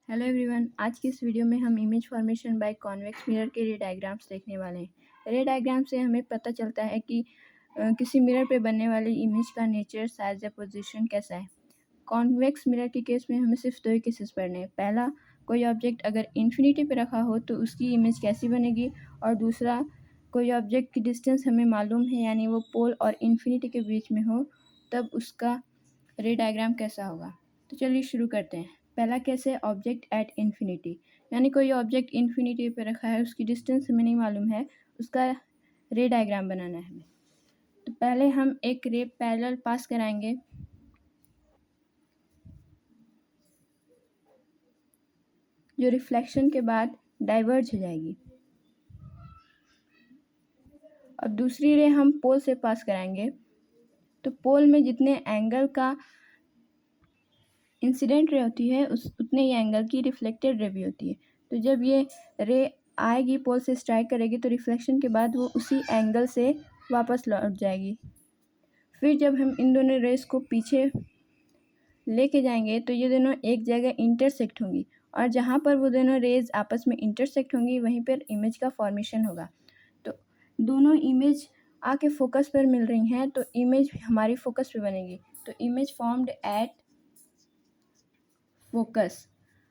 Hello everyone, आज की इस वीडियो में हम image formation by convex mirror के रे डायग्राम्स देखने वाले हैं। रे डायग्राम से हमें पता चलता है कि किसी मिरर पे बनने वाली इमेज का नेचर, साइज या पोजीशन कैसा है। कॉन्वेक्स मिरर के केस में हमें सिर्फ दो ही केसेस पढ़ने हैं। पहला, कोई ऑब्जेक्ट अगर इन्फिनिटी पे रखा हो तो उसकी इमेज कैसी बनेगी, और दूसरा, कोई ऑब्जेक्ट की डिस्टेंस हमें मालूम है यानी वो पोल और इन्फिनिटी के बीच में हो तब उसका रे डायग्राम कैसा होगा। तो चलिए शुरू करते हैं। पहला केस है ऑब्जेक्ट एट इन्फिनिटी, यानी कोई ऑब्जेक्ट इन्फिनिटी पे रखा है, उसकी डिस्टेंस हमें नहीं मालूम है, उसका रे डायग्राम बनाना है हमें। तो पहले हम एक रे पैरेलल पास कराएंगे जो रिफ्लेक्शन के बाद डाइवर्ज हो जाएगी, और दूसरी रे हम पोल से पास कराएंगे। तो पोल में जितने एंगल का इंसिडेंट रे होती है उतने ही एंगल की रिफ्लेक्टेड रे भी होती है। तो जब ये रे आएगी, पोल से स्ट्राइक करेगी, तो रिफ्लेक्शन के बाद वो उसी एंगल से वापस लौट जाएगी। फिर जब हम इन दोनों रेस को पीछे लेके जाएंगे तो ये दोनों एक जगह इंटरसेक्ट होंगी, और जहाँ पर वो दोनों रेज आपस में इंटरसेक्ट होंगी वहीं पर इमेज का फॉर्मेशन होगा। तो दोनों इमेज आके फोकस पर मिल रही हैं तो इमेज हमारी फोकस पे बनेगी। तो इमेज फॉर्म्ड एट फोकस।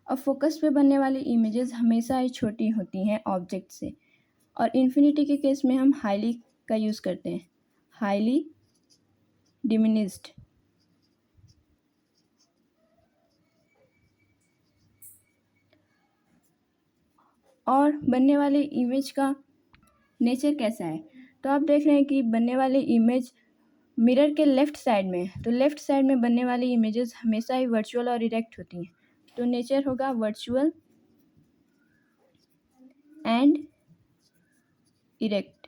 अब फोकस पे बनने वाली इमेजेस हमेशा ही छोटी होती हैं ऑब्जेक्ट से, और इन्फिनिटी के केस में हम हाईली का यूज़ करते हैं, हाईली डिमिनिस्ड। और बनने वाली इमेज का नेचर कैसा है, तो आप देख रहे हैं कि बनने वाली इमेज मिरर के लेफ़्ट साइड में है। तो लेफ़्ट साइड में बनने वाली इमेजेस हमेशा ही वर्चुअल और इरेक्ट होती हैं। तो नेचर होगा वर्चुअल एंड इरेक्ट।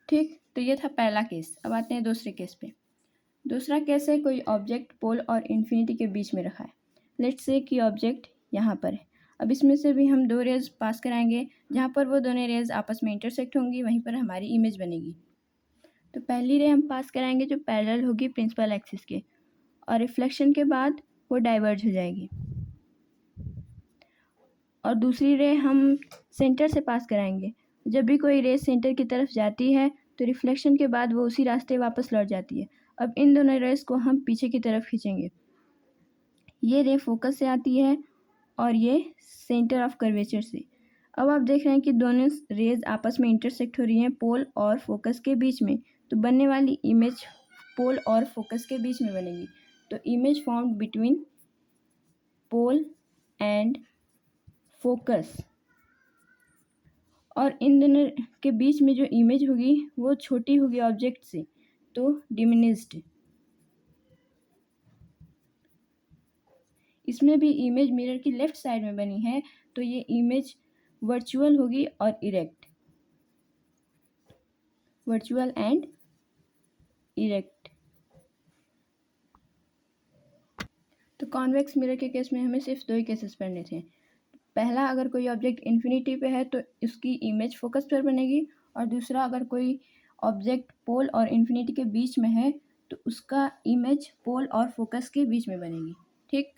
ठीक, तो ये था पहला केस। अब आते हैं दूसरे केस पे। दूसरा केस है कोई ऑब्जेक्ट पोल और इन्फिनिटी के बीच में रखा है। लेट्स से कि ऑब्जेक्ट यहाँ पर है। अब इसमें से भी हम दो रेज पास कराएंगे, जहाँ पर वो दोनों रेज आपस में इंटरसेक्ट होंगी वहीं पर हमारी इमेज बनेगी। तो पहली रे हम पास कराएंगे जो पैरेलल होगी प्रिंसिपल एक्सिस के, और रिफ्लेक्शन के बाद वो डाइवर्ज हो जाएगी। और दूसरी रे हम सेंटर से पास कराएंगे। जब भी कोई रे सेंटर की तरफ जाती है तो रिफ्लेक्शन के बाद वो उसी रास्ते वापस लौट जाती है। अब इन दोनों रेस को हम पीछे की तरफ खींचेंगे। ये रे फोकस से आती है और ये सेंटर ऑफ कर्वेचर से। अब आप देख रहे हैं कि दोनों रेज आपस में इंटरसेक्ट हो रही हैं पोल और फोकस के बीच में। तो बनने वाली इमेज पोल और फोकस के बीच में बनेगी। तो image formed between pole and focus. और इन दोनों के बीच में जो इमेज होगी वो छोटी होगी ऑब्जेक्ट से, तो डिमिनिस्ड। इसमें भी इमेज मिरर की लेफ्ट साइड में बनी है तो ये इमेज वर्चुअल होगी और इरेक्ट, वर्चुअल एंड इरेक्ट। तो कॉन्वेक्स मिरर के केस में हमें सिर्फ दो ही केसेस पढ़ने थे। पहला, अगर कोई ऑब्जेक्ट इन्फिनिटी पे है तो इसकी इमेज फोकस पर बनेगी, और दूसरा, अगर कोई ऑब्जेक्ट पोल और इन्फिनिटी के बीच में है तो उसका इमेज पोल और फोकस के बीच में बनेगी। ठीक।